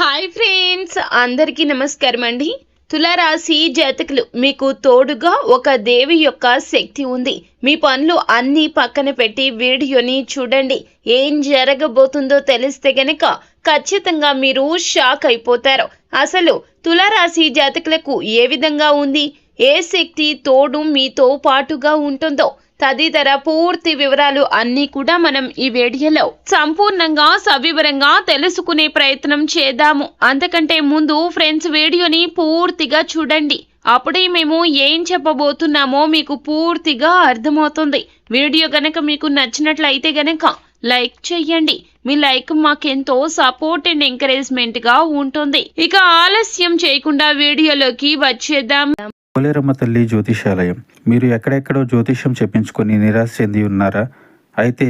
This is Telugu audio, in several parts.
హాయ్ ఫ్రెండ్స్, అందరికీ నమస్కారం అండి. తులారాశి జాతకులు, మీకు తోడుగా ఒక దేవి యొక్క శక్తి ఉంది. మీ పనులు అన్నీ పక్కన పెట్టి వీడియోని చూడండి. ఏం జరగబోతుందో తెలిస్తే గనక ఖచ్చితంగా మీరు షాక్ అయిపోతారు. అసలు తులారాశి జాతకులకు ఏ విధంగా ఉంది, ఏ శక్తి తోడు మీతో పాటుగా ఉంటుందో తదితర పూర్తి వివరాలు అన్నీ కూడా మనం ఈ వీడియోలో సంపూర్ణంగా సవివరంగా తెలుసుకునే ప్రయత్నం చేద్దాము. అంతకంటే ముందు ఫ్రెండ్స్, వీడియోని పూర్తిగా చూడండి. అప్పుడే మేము ఏం చెప్పబోతున్నామో మీకు పూర్తిగా అర్థమవుతుంది. వీడియో గనక మీకు నచ్చినట్లయితే గనక లైక్ చేయండి. మీ లైక్ మాకెంతో సపోర్ట్ అండ్ ఎంకరేజ్మెంట్ గా ఉంటుంది. ఇక ఆలస్యం చేయకుండా వీడియోలోకి వచ్చేద్దాం. పోలేరమ్మ తల్లి జ్యోతిషాలయం. మీరు ఎక్కడెక్కడో జ్యోతిష్యం చెప్పించుకొని నిరాశ చెంది ఉన్నారా? అయితే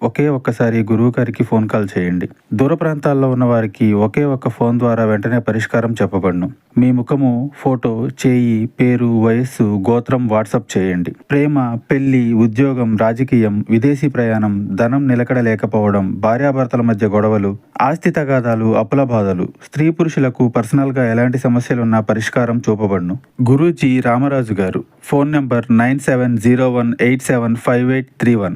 ఒక్కసారి గురువు గారికి ఫోన్ కాల్ చేయండి. దూర ప్రాంతాల్లో ఉన్న వారికి ఒకే ఒక్క ఫోన్ ద్వారా వెంటనే పరిష్కారం చెప్పబడును. మీ ముఖము, ఫోటో, చేయి, పేరు, వయస్సు, గోత్రం వాట్సాప్ చేయండి. ప్రేమ, పెళ్లి, ఉద్యోగం, రాజకీయం, విదేశీ ప్రయాణం, ధనం నిలకడ లేకపోవడం, భార్యాభర్తల మధ్య గొడవలు, ఆస్తి తగాదాలు, అప్పుల బాధలు, స్త్రీ పురుషులకు పర్సనల్ గా ఎలాంటి సమస్యలున్నా పరిష్కారం చూపబడును. గురూజీ రామరాజు గారు. Phone number 9701875831.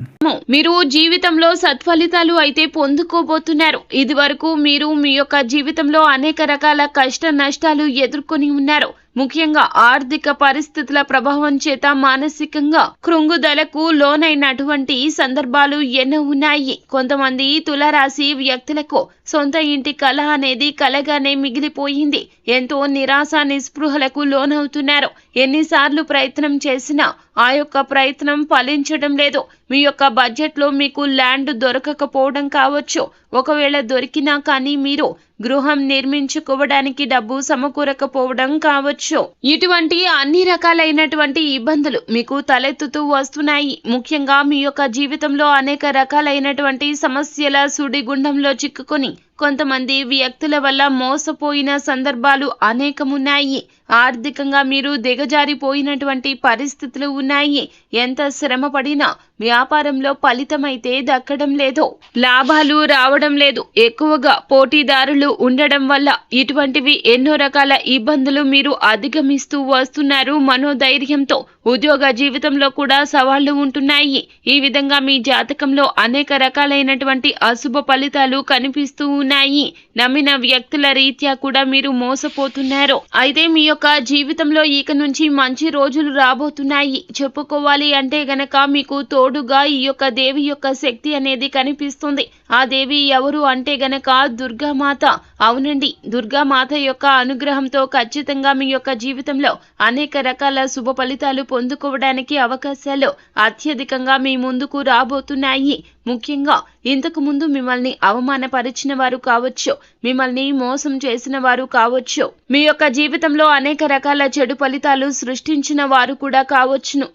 మీరు జీవితంలో సత్ఫలితాలు అయితే పొందుకోబోతున్నారు. ఇది వరకు మీరు మీ యొక్క జీవితంలో అనేక రకాల కష్ట నష్టాలు ఎదుర్కొని ఉన్నారు. ముఖ్యంగా ఆర్థిక పరిస్థితుల ప్రభావం చేత మానసికంగా కృంగుదలకు లోనైనటువంటి సందర్భాలు ఎన్నో ఉన్నాయి. కొంతమంది తులారాశి వ్యక్తులకు సొంత ఇంటి కళ అనేది కలగానే మిగిలిపోయింది. ఎంతో నిరాశ నిస్పృహలకు లోనవుతున్నారు. ఎన్నిసార్లు ప్రయత్నం చేసినా ఆ యొక్క ప్రయత్నం ఫలించడం లేదు. మీ యొక్క బడ్జెట్ లో మీకు ల్యాండ్ దొరకకపోవడం కావచ్చు. ఒకవేళ దొరికినా కానీ మీరు గృహం నిర్మించుకోవడానికి డబ్బు సమకూరకపోవడం కావచ్చు. ఇటువంటి అన్ని రకాలైనటువంటి ఇబ్బందులు మీకు తలెత్తుతూ వస్తున్నాయి. ముఖ్యంగా మీ యొక్క జీవితంలో అనేక రకాలైనటువంటి సమస్యల సుడిగుండంలో చిక్కుకొని కొంతమంది వ్యక్తుల వల్ల మోసపోయిన సందర్భాలు అనేకమున్నాయి. ఆర్థికంగా మీరు దిగజారిపోయినటువంటి పరిస్థితులు ఉన్నాయి. ఎంత శ్రమ పడినా వ్యాపారంలో ఫలితమైతే దక్కడం లేదు, లాభాలు రావడం లేదు. ఎక్కువగా పోటీదారులు ఉండడం వల్ల ఇటువంటివి ఎన్నో రకాల ఇబ్బందులు మీరు అధిగమిస్తూ వస్తున్నారు మనోధైర్యంతో. ఉద్యోగ జీవితంలో కూడా సవాళ్లు ఉంటున్నాయి. ఈ విధంగా మీ జాతకంలో అనేక రకాలైనటువంటి అశుభ ఫలితాలు కనిపిస్తూ ఉన్నాయి. నమ్మిన వ్యక్తుల రీత్యా కూడా మీరు మోసపోతున్నారు. అయితే మీ యొక్క జీవితంలో ఇక నుంచి మంచి రోజులు రాబోతున్నాయి. చెప్పుకోవాలి అంటే గనక మీకు తోడుగా ఈ యొక్క దేవి యొక్క శక్తి అనేది కనిపిస్తుంది. ఆ దేవి ఎవరు అంటే గనక దుర్గామాత. అవునండి, దుర్గామాత యొక్క అనుగ్రహంతో ఖచ్చితంగా మీ యొక్క జీవితంలో అనేక రకాల శుభ ఫలితాలు పొందుకోవడానికి అవకాశాలు అత్యధికంగా మీ ముందుకు రాబోతున్నాయి. ముఖ్యంగా ఇంతకు ముందు మిమ్మల్ని అవమానపరిచిన వారు కావచ్చు, మిమ్మల్ని మోసం చేసిన వారు కావచ్చు, మీ యొక్క జీవితంలో అనేక రకాల చెడు ఫలితాలు సృష్టించిన వారు కూడా కావచ్చును.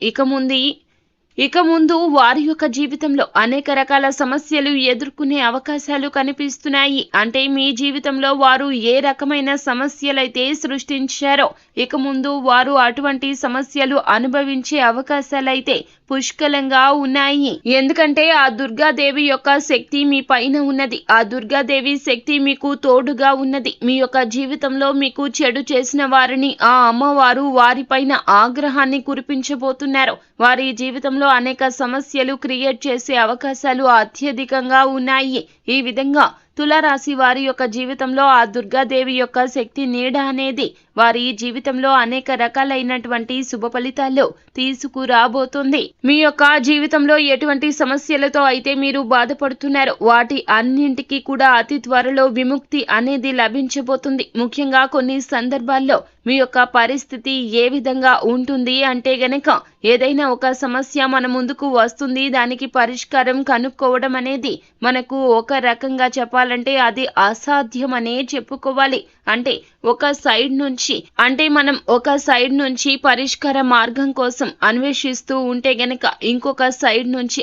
ఇక ముందు వారి యొక్క జీవితంలో అనేక రకాల సమస్యలు ఎదుర్కొనే అవకాశాలు కనిపిస్తున్నాయి. అంటే మీ జీవితంలో వారు ఏ రకమైన సమస్యలైతే సృష్టించారో ఇక ముందు వారు అటువంటి సమస్యలు అనుభవించే అవకాశాలైతే పుష్కలంగా ఉన్నాయి. ఎందుకంటే ఆ దుర్గాదేవి యొక్క శక్తి మీ పైన ఉన్నది. ఆ దుర్గాదేవి శక్తి మీకు తోడుగా ఉన్నది. మీ యొక్క జీవితంలో మీకు చెడు చేసిన వారిని ఆ అమ్మవారు వారిపైన ఆగ్రహాన్ని కురిపించబోతున్నారు. వారి జీవితంలో అనేక సమస్యలు క్రియేట్ చేసే అవకాశాలు అత్యధికంగా ఉన్నాయి. ఈ విధంగా తులారాశి వారి యొక్క జీవితంలో ఆ దుర్గాదేవి యొక్క శక్తి నీడ అనేది వారి జీవితంలో అనేక రకాలైనటువంటి శుభ ఫలితాలు తీసుకురాబోతుంది. మీ యొక్క జీవితంలో ఎటువంటి సమస్యలతో అయితే మీరు బాధపడుతున్నారు వాటి అన్నింటికీ కూడా అతి త్వరలో విముక్తి అనేది లభించబోతుంది. ముఖ్యంగా కొన్ని సందర్భాల్లో మీ యొక్క పరిస్థితి ఏ విధంగా ఉంటుంది అంటే గనక ఏదైనా ఒక సమస్య మన ముందుకు వస్తుంది, దానికి పరిష్కారం కనుక్కోవడం అనేది మనకు ఒక రకంగా చెప్పాలంటే అది అసాధ్యమనే చెప్పుకోవాలి. అంటే మనం ఒక సైడ్ నుంచి పరిష్కార మార్గం కోసం అన్వేషిస్తూ ఉంటే గనక ఇంకొక సైడ్ నుంచి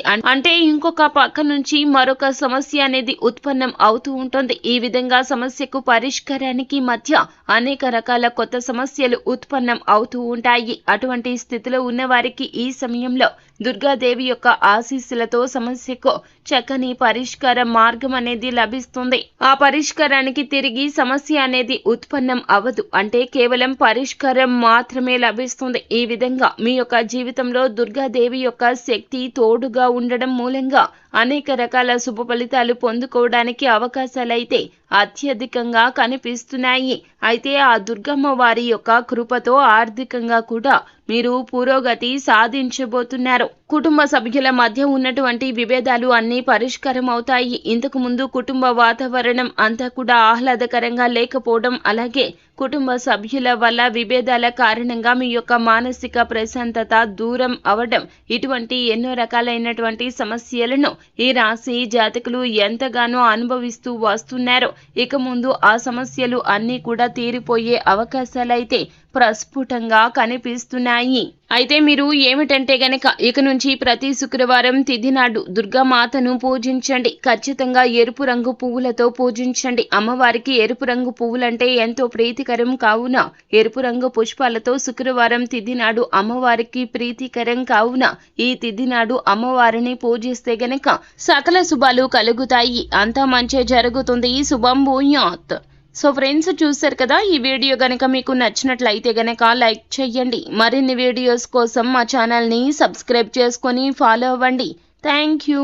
ఇంకొక పక్క నుంచి మరొక సమస్య అనేది ఉత్పన్నం అవుతూ ఉంటుంది. ఈ విధంగా సమస్యకు పరిష్కారానికి మధ్య అనేక రకాల కొత్త సమస్యలు ఉత్పన్నం అవుతూ ఉంటాయి. అటువంటి స్థితిలో ఉన్న వారికి ఈ సమయంలో దుర్గాదేవి యొక్క ఆశీస్సులతో సమస్యకు చక్కని పరిష్కార మార్గం అనేది లభిస్తుంది. ఆ పరిష్కారానికి తిరిగి సమస్య అనేది ఉత్పన్నం అవ్వదు, అంటే కేవలం పరిష్కారం మాత్రమే లభిస్తుంది. ఈ విధంగా మీ యొక్క జీవితంలో దుర్గాదేవి యొక్క శక్తి తోడుగా ఉండడం మూలంగా అనేక రకాల శుభ ఫలితాలు పొందుకోవడానికి అవకాశాలైతే అత్యధికంగా కనిపిస్తున్నాయి. అయితే ఆ దుర్గమ్మ వారి యొక్క కృపతో ఆర్థికంగా కూడా మీరు పురోగతి సాధించబోతున్నారు. కుటుంబ సభ్యుల మధ్య ఉన్నటువంటి విభేదాలు అన్నీ పరిష్కారం అవుతాయి. ఇంతకు ముందు కుటుంబ వాతావరణం అంతా కూడా ఆహ్లాదకరంగా లేకపోవడం, అలాగే కుటుంబ సభ్యుల వల్ల విభేదాల కారణంగా మీ యొక్క మానసిక ప్రశాంతత దూరం అవడం, ఇటువంటి ఎన్నో రకాలైనటువంటి సమస్యలను ఈ రాశి జాతకులు ఎంతగానో అనుభవిస్తూ వస్తున్నారు. ఇక ముందు ఆ సమస్యలు అన్నీ కూడా తీరిపోయే అవకాశాలైతే ప్రస్ఫుటంగా కనిపిస్తున్నాయి. అయితే మీరు ఏమిటంటే గనక ఇక నుంచి ప్రతి శుక్రవారం తిథి నాడు దుర్గామాతను పూజించండి. ఖచ్చితంగా ఎరుపు రంగు పువ్వులతో పూజించండి. అమ్మవారికి ఎరుపు రంగు పువ్వులంటే ఎంతో ప్రీతికరం కావున ఎరుపు రంగు పుష్పాలతో శుక్రవారం తిథి నాడు అమ్మవారికి ప్రీతికరం కావున ఈ తిథి నాడు అమ్మవారిని పూజిస్తే గనక సకల శుభాలు కలుగుతాయి. అంతా మంచి జరుగుతుంది. శుభం భూయాత్. సో ఫ్రెండ్స్, చూశారు కదా, ఈ వీడియో గనక మీకు నచ్చినట్లయితే గనక లైక్ చేయండి. మరిన్ని వీడియోస్ కోసం మా ఛానల్ని సబ్స్క్రైబ్ చేసుకొని ఫాలో అవ్వండి. Thank you.